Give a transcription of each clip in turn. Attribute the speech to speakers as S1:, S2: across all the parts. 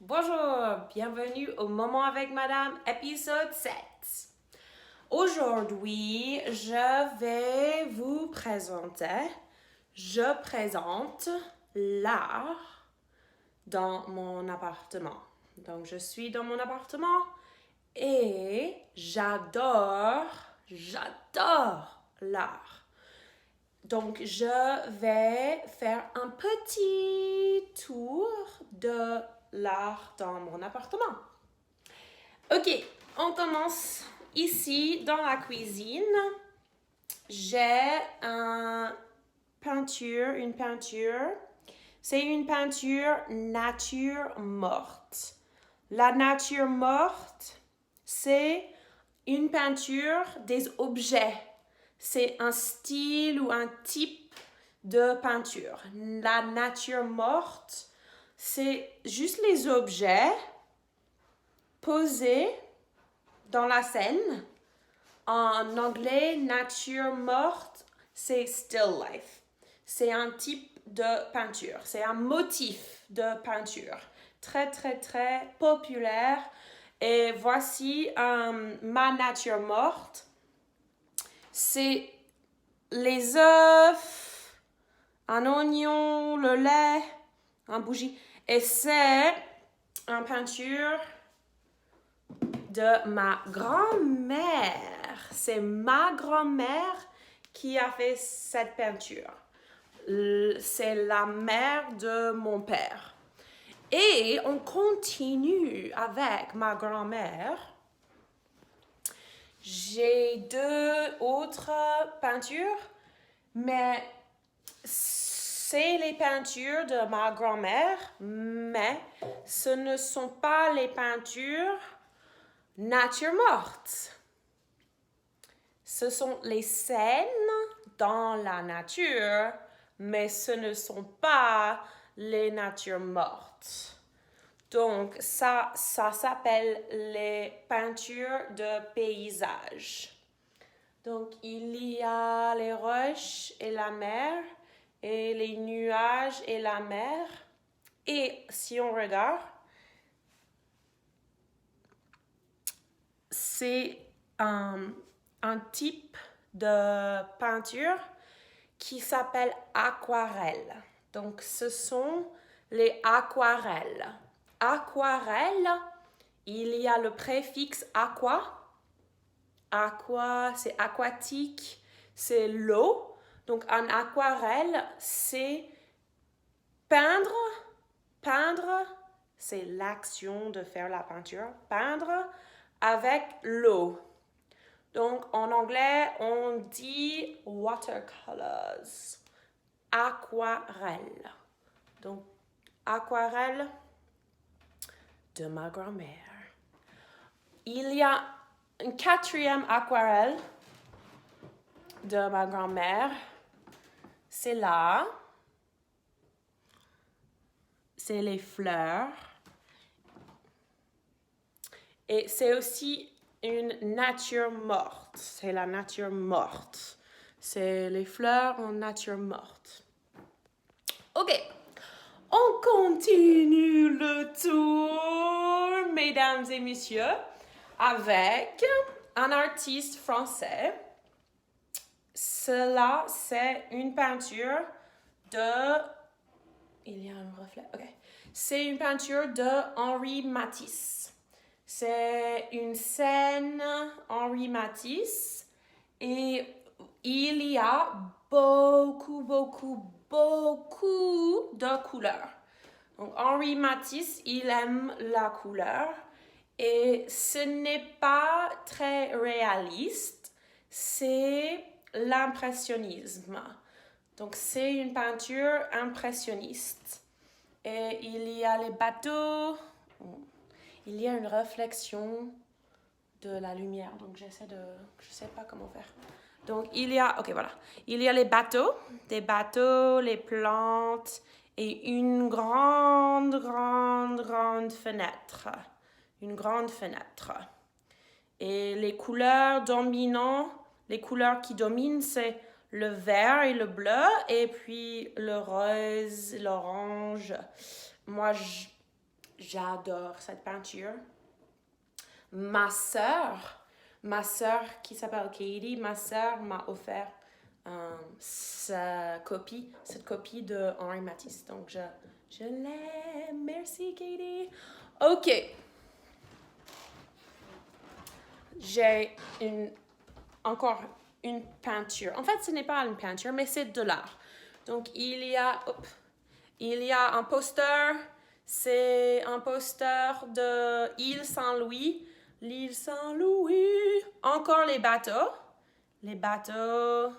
S1: Bonjour, bienvenue au Moment avec Madame, épisode 7. Aujourd'hui, je présente l'art dans mon appartement. Donc, je suis dans mon appartement et j'adore l'art. Donc, je vais faire un petit tour de l'art dans mon appartement. Ok, on commence ici dans la cuisine. J'ai une peinture. C'est une peinture nature morte. La nature morte, c'est une peinture des objets. C'est un style ou un type de peinture. La nature morte, c'est juste les objets posés dans la scène. En anglais, nature morte, c'est still life. C'est un type de peinture. C'est un motif de peinture. Très, très, très populaire. Et voici ma nature morte. C'est les œufs, un oignon, le lait, un bougie. Et c'est une peinture de ma grand-mère. C'est ma grand-mère qui a fait cette peinture. C'est la mère de mon père. Et on continue avec ma grand-mère. J'ai deux autres peintures, mais c'est les peintures de ma grand-mère, mais ce ne sont pas les peintures nature morte. Ce sont les scènes dans la nature, mais ce ne sont pas les natures mortes. Donc, ça s'appelle les peintures de paysage. Donc, il y a les roches et la mer, et les nuages et la mer. Et si on regarde, c'est un type de peinture qui s'appelle aquarelle. Donc, ce sont les aquarelles. Aquarelle, il y a le préfixe aqua. Aqua, c'est aquatique, c'est l'eau. Donc, en aquarelle, c'est peindre. Peindre, c'est l'action de faire la peinture. Peindre avec l'eau. Donc, en anglais, on dit watercolors. Aquarelle. Donc, aquarelle de ma grand-mère. Il y a une quatrième aquarelle de ma grand-mère. C'est là. C'est les fleurs. Et c'est aussi une nature morte. C'est la nature morte. C'est les fleurs en nature morte. Ok. On continue le tour, mesdames et messieurs, avec un artiste français. Cela, c'est une peinture de... Il y a un reflet. Ok. C'est une peinture de Henri Matisse. C'est une scène Henri Matisse et il y a beaucoup de couleurs. Donc, Henri Matisse, il aime la couleur et ce n'est pas très réaliste, c'est l'impressionnisme. Donc, c'est une peinture impressionniste. Et il y a les bateaux, il y a une réflexion de la lumière. Donc, je sais pas comment faire. Donc, il y a les bateaux, les plantes et une grande fenêtre. Une grande fenêtre. Et les couleurs qui dominent, c'est le vert et le bleu, et puis le rose, l'orange. Moi, j'adore cette peinture. Ma sœur qui s'appelle Katie, ma sœur m'a offert cette copie de Henri Matisse. Donc, je l'aime. Merci, Katie. OK. J'ai encore une peinture. En fait, ce n'est pas une peinture, mais c'est de l'art. Donc, il y a un poster. C'est un poster de l'île Saint-Louis. L'île Saint-Louis. Encore les bateaux. Les bateaux.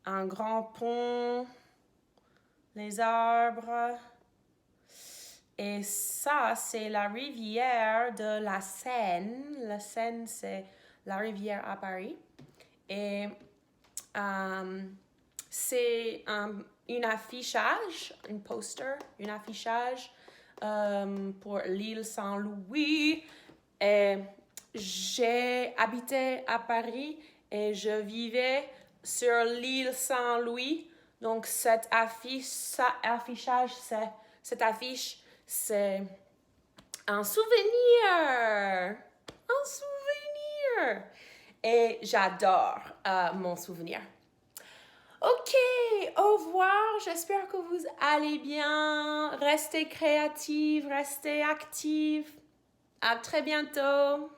S1: Un grand pont. Les arbres. Et ça, c'est la rivière de la Seine. La Seine, c'est la rivière à Paris. Et c'est un affichage, un poster, un affichage pour l'île Saint-Louis. Et j'ai habité à Paris et je vivais sur l'île Saint-Louis. Donc, cette affiche, c'est un souvenir. Un souvenir. Et j'adore mon souvenir. OK, au revoir. J'espère que vous allez bien. Restez créatifs, restez actifs. À très bientôt.